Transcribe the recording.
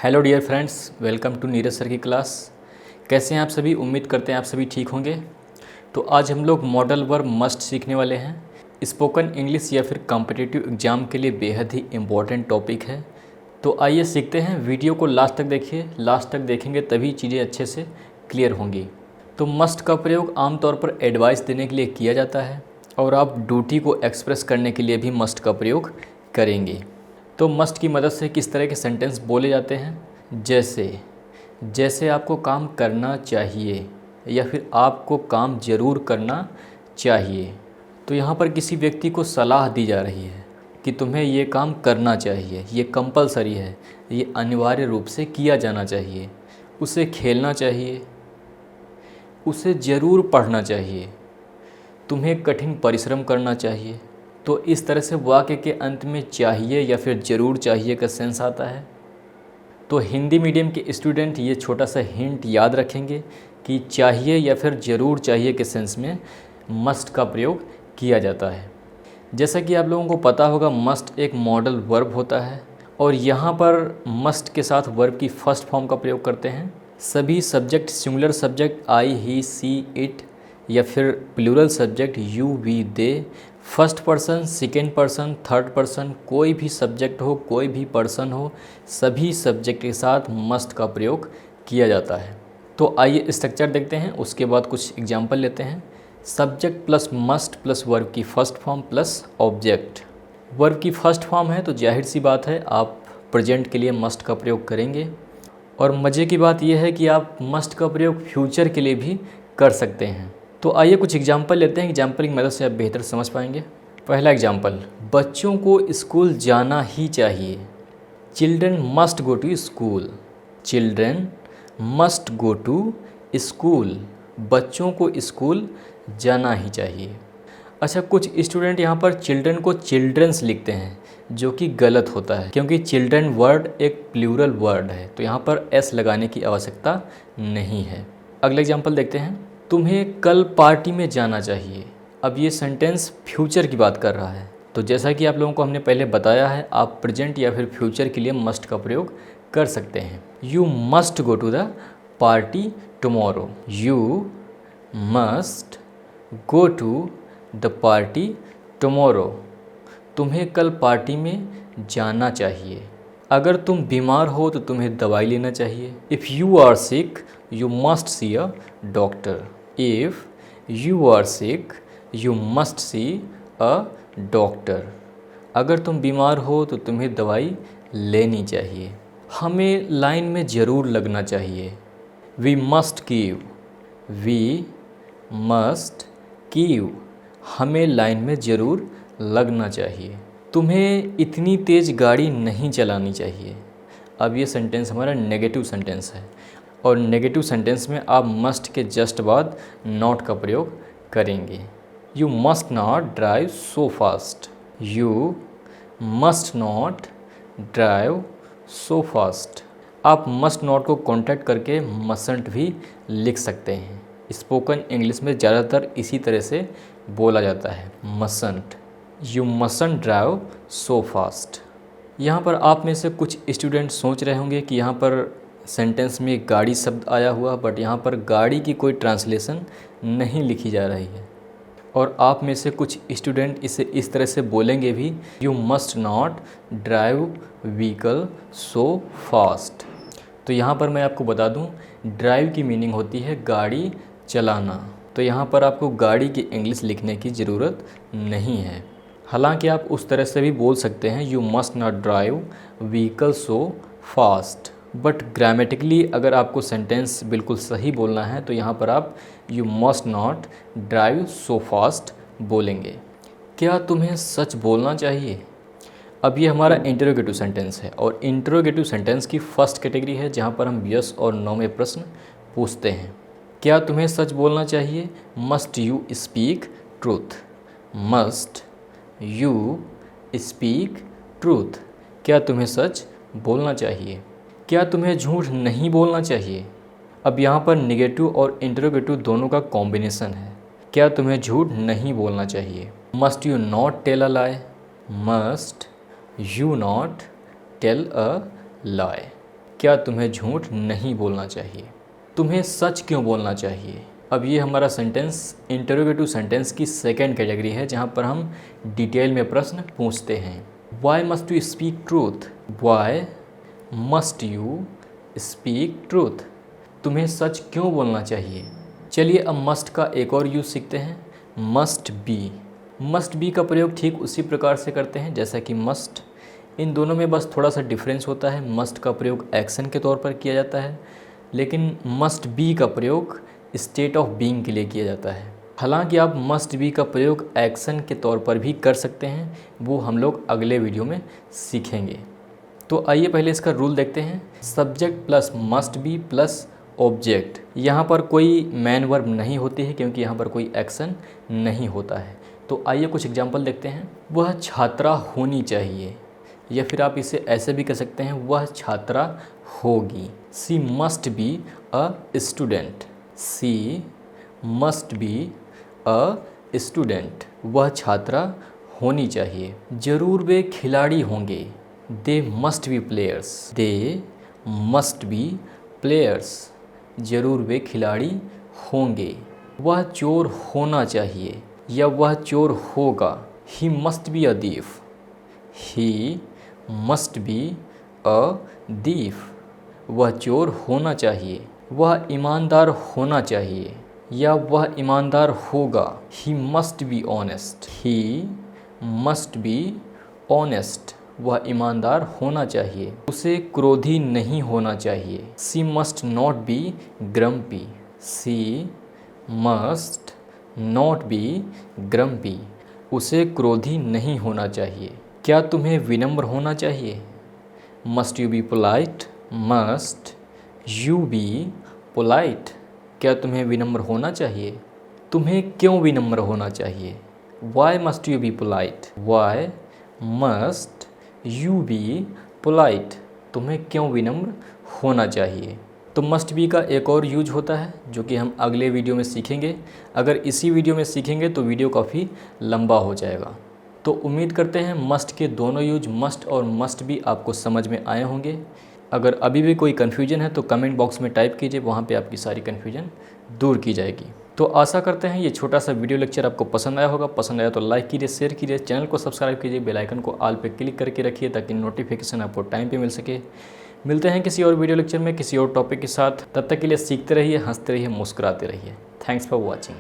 Hello dear friends, welcome to Neeraj sir की class. कैसे हैं आप सभी? उम्मीद करते हैं आप सभी ठीक होंगे। तो आज हम लोग मॉडल वर्ब मस्ट सीखने वाले हैं। स्पोकन इंग्लिश या फिर कॉम्पिटिटिव एग्ज़ाम के लिए बेहद ही इम्पॉर्टेंट टॉपिक है। तो आइए सीखते हैं। वीडियो को लास्ट तक देखिए, लास्ट तक देखेंगे तभी चीज़ें अच्छे से क्लियर होंगी। तो मस्ट का प्रयोग आमतौर पर एडवाइस देने के लिए किया जाता है और आप ड्यूटी को एक्सप्रेस करने के लिए भी मस्ट का प्रयोग करेंगे। तो मस्ट की मदद से किस तरह के सेंटेंस बोले जाते हैं? जैसे आपको काम करना चाहिए या फिर आपको काम ज़रूर करना चाहिए। तो यहाँ पर किसी व्यक्ति को सलाह दी जा रही है कि तुम्हें ये काम करना चाहिए, ये कंपलसरी है, ये अनिवार्य रूप से किया जाना चाहिए। उसे खेलना चाहिए, उसे ज़रूर पढ़ना चाहिए, तुम्हें कठिन परिश्रम करना चाहिए। तो इस तरह से वाक्य के अंत में चाहिए या फिर ज़रूर चाहिए का सेंस आता है। तो हिंदी मीडियम के स्टूडेंट ये छोटा सा हिंट याद रखेंगे कि चाहिए या फिर ज़रूर चाहिए के सेंस में मस्ट का प्रयोग किया जाता है। जैसा कि आप लोगों को पता होगा, मस्ट एक मॉडल वर्ब होता है और यहाँ पर मस्ट के साथ वर्ब की फर्स्ट फॉर्म का प्रयोग करते हैं। सभी subject singular subject I, he, she, it या फिर plural subject you, we, they, first person, second person, third person, कोई भी सब्जेक्ट हो, कोई भी पर्सन हो, सभी सब्जेक्ट के साथ मस्ट का प्रयोग किया जाता है। तो आइए स्ट्रक्चर देखते हैं, उसके बाद कुछ एग्जाम्पल लेते हैं। Subject plus must plus verb की first form plus object. Verb की फर्स्ट फॉर्म है तो जाहिर सी बात है आप प्रेजेंट के लिए मस्ट का प्रयोग करेंगे। और मज़े की बात यह है कि आप मस्ट का प्रयोग फ्यूचर के लिए भी कर सकते हैं। तो आइए कुछ एग्जाम्पल लेते हैं, एग्जाम्पल की मदद से आप बेहतर समझ पाएंगे। पहला एग्जाम्पल, बच्चों को स्कूल जाना ही चाहिए। Children must go to school. Children must go to school. बच्चों को स्कूल जाना ही चाहिए। अच्छा, कुछ स्टूडेंट यहाँ पर चिल्ड्रन को चिल्ड्रंस लिखते हैं, जो कि गलत होता है क्योंकि चिल्ड्रन वर्ड एक प्लूरल वर्ड है, तो यहाँ पर एस लगाने की आवश्यकता नहीं है। अगला एग्जाम्पल देखते हैं, तुम्हें कल पार्टी में जाना चाहिए। अब ये सेंटेंस फ्यूचर की बात कर रहा है, तो जैसा कि आप लोगों को हमने पहले बताया है, आप प्रेजेंट या फिर फ्यूचर के लिए मस्ट का प्रयोग कर सकते हैं। You must go to the party tomorrow. You must go to the party tomorrow. तुम्हें कल पार्टी में जाना चाहिए। अगर तुम बीमार हो तो तुम्हें दवाई लेना चाहिए। If you are sick you must see a doctor. If you are sick you must see a doctor. अगर तुम बीमार हो तो तुम्हें दवाई लेनी चाहिए। हमें लाइन में ज़रूर लगना चाहिए। We must queue. We must queue. हमें लाइन में ज़रूर लगना चाहिए। तुम्हें इतनी तेज़ गाड़ी नहीं चलानी चाहिए। अब ये सेंटेंस हमारा नेगेटिव सेंटेंस है और नेगेटिव सेंटेंस में आप मस्ट के जस्ट बाद नॉट का प्रयोग करेंगे। You must not drive so fast. You must not drive so fast. आप मस्ट नॉट को कॉन्टैक्ट करके मसंट भी लिख सकते हैं। स्पोकन इंग्लिश में ज़्यादातर इसी तरह से बोला जाता है, mustn't. You mustn't drive so fast. यहाँ पर आप में से कुछ स्टूडेंट सोच रहे होंगे कि यहाँ पर सेंटेंस में गाड़ी शब्द आया हुआ, बट यहाँ पर गाड़ी की कोई ट्रांसलेशन नहीं लिखी जा रही है। और आप में से कुछ स्टूडेंट इसे इस तरह से बोलेंगे भी, you must not drive vehicle so fast. तो यहाँ पर मैं आपको बता दूँ, ड्राइव की मीनिंग होती है गाड़ी चलाना। तो यहाँ पर आपको गाड़ी की इंग्लिश लिखने की ज़रूरत नहीं है। हालांकि आप उस तरह से भी बोल सकते हैं, you must not drive vehicle so fast, but grammatically अगर आपको सेंटेंस बिल्कुल सही बोलना है तो यहाँ पर आप you must not drive so fast बोलेंगे। क्या तुम्हें सच बोलना चाहिए? अब ये हमारा इंटरोगेटिव सेंटेंस है और इंटरोगेटिव सेंटेंस की फर्स्ट कैटेगरी है जहाँ पर हम यस और नो में प्रश्न पूछते हैं। क्या तुम्हें सच बोलना चाहिए? Must you speak truth. Must you speak truth. क्या तुम्हें सच बोलना चाहिए? क्या तुम्हें झूठ नहीं बोलना चाहिए? अब यहाँ पर नेगेटिव और इंटरोगेटिव दोनों का कॉम्बिनेशन है। क्या तुम्हें झूठ नहीं बोलना चाहिए? Must you not tell a lie. Must you not tell a lie. क्या तुम्हें झूठ नहीं बोलना चाहिए? तुम्हें सच क्यों बोलना चाहिए? अब ये हमारा सेंटेंस इंटरोगेटिव सेंटेंस की सेकेंड कैटेगरी है, जहाँ पर हम डिटेल में प्रश्न पूछते हैं। Why must you speak truth? Why must you speak truth? तुम्हें सच क्यों बोलना चाहिए? चलिए अब मस्ट का एक और यूज़ सीखते हैं, मस्ट बी। मस्ट बी का प्रयोग ठीक उसी प्रकार से करते हैं जैसा कि मस्ट। इन दोनों में बस थोड़ा सा डिफरेंस होता है। मस्ट का प्रयोग एक्शन के तौर पर किया जाता है, लेकिन मस्ट बी का प्रयोग स्टेट ऑफ बीइंग के लिए किया जाता है। हालांकि आप मस्ट बी का प्रयोग एक्शन के तौर पर भी कर सकते हैं, वो हम लोग अगले वीडियो में सीखेंगे। तो आइए पहले इसका रूल देखते हैं। Subject plus must be plus object. यहाँ पर कोई मैन वर्ब नहीं होती है क्योंकि यहाँ पर कोई एक्शन नहीं होता है। तो आइए कुछ एग्जांपल देखते हैं। वह छात्रा होनी चाहिए, या फिर आप इसे ऐसे भी कह सकते हैं, वह छात्रा होगी। She must be a student. She must be a student. वह छात्रा होनी चाहिए। ज़रूर वे खिलाड़ी होंगे। They must be players. They must be players. ज़रूर वे खिलाड़ी होंगे। वह चोर होना चाहिए, या वह चोर होगा। He must be a thief. He must be a thief. वह चोर होना चाहिए। वह ईमानदार होना चाहिए, या वह ईमानदार होगा। He must be honest. He must be honest. वह ईमानदार होना चाहिए। उसे क्रोधी नहीं होना चाहिए। She must not be grumpy. She must not be grumpy. उसे क्रोधी नहीं होना चाहिए। क्या तुम्हें विनम्र होना चाहिए? Must you be polite. Must you be polite. क्या तुम्हें विनम्र होना चाहिए? तुम्हें क्यों विनम्र होना चाहिए? Why must you be polite. Why must you be polite. तुम्हें क्यों विनम्र होना चाहिए। तो मस्ट बी का एक और यूज होता है जो कि हम अगले वीडियो में सीखेंगे। अगर इसी वीडियो में सीखेंगे तो वीडियो काफ़ी लंबा हो जाएगा। तो उम्मीद करते हैं मस्ट के दोनों यूज, मस्ट और मस्ट बी, आपको समझ में आए होंगे। अगर अभी भी कोई कन्फ्यूजन है तो कमेंट बॉक्स में टाइप कीजिए, वहाँ पे आपकी सारी कन्फ्यूजन दूर की जाएगी। तो आशा करते हैं ये छोटा सा वीडियो लेक्चर आपको पसंद आया होगा। पसंद आया तो लाइक कीजिए, शेयर कीजिए, चैनल को सब्सक्राइब कीजिए, बेल आइकन को ऑल पे क्लिक करके रखिए ताकि नोटिफिकेशन आपको टाइम पे मिल सके। मिलते हैं किसी और वीडियो लेक्चर में किसी और टॉपिक के साथ। तब तक के लिए सीखते रहिए, हंसते रहिए, मुस्कुराते रहिए। Thanks for watching.